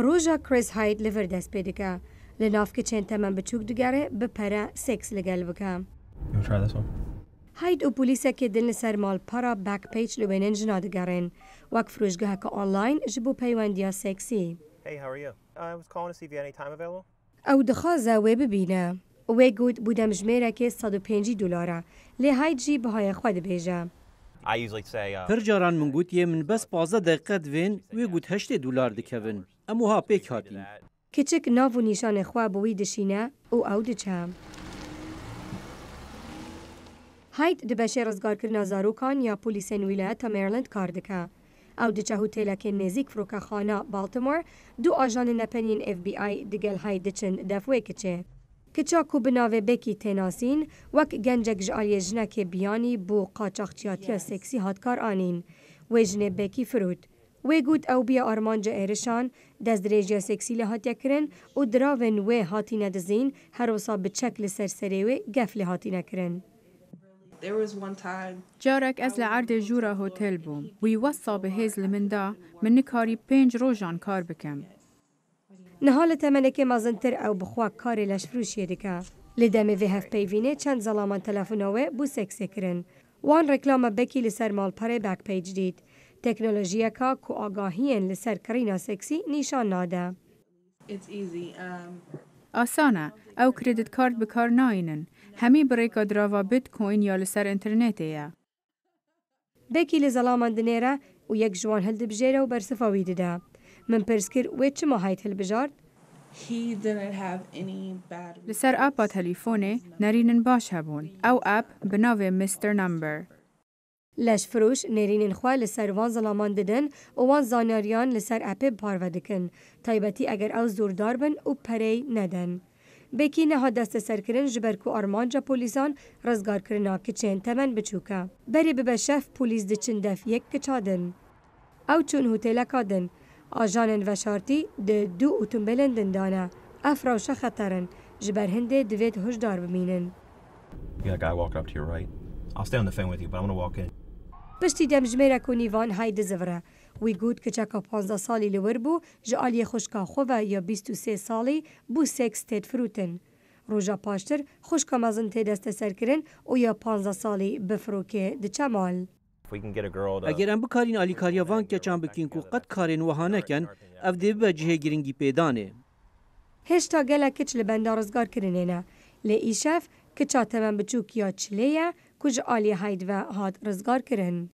ڕۆژە کریس هاید لەڤەر دەست پێ دەکا لە ناو کچێن تەمەن بچووک دەگەڕێ بپەرە سێکس لەگەڵ بکە. هاید و پۆلیسێکی دن لەسەر ماڵپەڕە باکپەیج لە وێنێن ژنا دەگەڕێن وەک فرۆشگەهەکە ئۆنلاین ji بۆ پەیوەندیە سێکسی. ئەو دخوازە وێ ببینە. وێ گوت بوودەم ژمێرەکێ $150 لێ هایدجی بەهایە خوا دەبێژە. پر جاران من گوتیە من بەس 15 دقیقە دوێن وێ گوت $8 دکەون ئەم وها پێک هاتین. کچک ناو و نیشانێ خوا بەوەی دەشینە و ئەو دچە. هاید دەبەشێ ڕزگارکردنا زارۆکان یا پۆلیسێن ویلایەتە مێریلند کار دەکا. ئەو دچە هوتێلەکێ نێزیک فرۆکەخانە بالتمۆر دوو ئاژانە نەپەنین FBI دگەل هاید دچن دەفوێ کچێ. کچاک و بناوێ بێکی تێناسین وەک گەنجێک ji aliyê jinekê biyanî بۆ قاچاقچیاتیە سێکسی هاتکار ئانین. وێ jinê bêkî firût. Wê got ew biya armanca êrişan, destdirêjiya seksî lê hatiye kirin û diravên wê hatîne dizîn, her wisa bi çek li ser serê wê gef lê hatîne kirin. جارك ez li erdê jûra hotel bûm. Wî westa bihêz li min da min nikarî 5 rojan kar bikim. Niha li temenekê mezintir ew bixwe karê leşfrûşiyê dike. Li demê vê hevpeyvînê çend zalaman telefona wê bû seksê kirin. Wan reklama bekî li ser malperê backpage dît. Teknolojiyeka ku agahiyên li ser kirîna seksî nîşan nade. Asana, ew kredit kart bi kar nayînin. Hemî birêka dirava Bitcoin ya li ser internetê ye. Bekî li zalaman dinêre û yek ji wan hildibijêre û bersifa wî dide. Min pirs kir wê çima hayt hilbijart? Li ser apa telîfonê nerînin baş hebûn. Ew app bi navê Mr. Number. Leşfirûş nêrînên xwe li ser van zalaman didin û wan zaneriyan li ser appê parve dikin. Taybetî eger ew zordar bin û perey nedin. Bekî neha desteserkirin ji ber ku armanca polîsan rizgarkirina kiçên temen biçûk e. Berê bibe şef polîs diçin def yek kiça din. Ew çûn hotêleka din. Ajanên veşartî di du otomobîlên din dane. Ev rewşa xeterin. Ji ber hindê divêt hişdar bimînin. Piştî demjimêrek û nîvan hay dizivire. Wî got kiçeka 15 salî li wir bû ji aliyê xuşka xwe ve ya 23 salî bû seks têd firûtin. Roja paştir xuşka mezin tê desteserkirin û ya 15 salî bi firokê diçe mal. Eger em bikarîn alîkariya van keçan bikin ku qet karên wiha nekin, ev dê bibe cihê giringî pêdanê. Hêşta gelek kiç li benda rizgarkirinê ne. Lê îşev kiça temen biçûk ya çilê ye ku ji aliyê hayd ve hat rizgarkirin.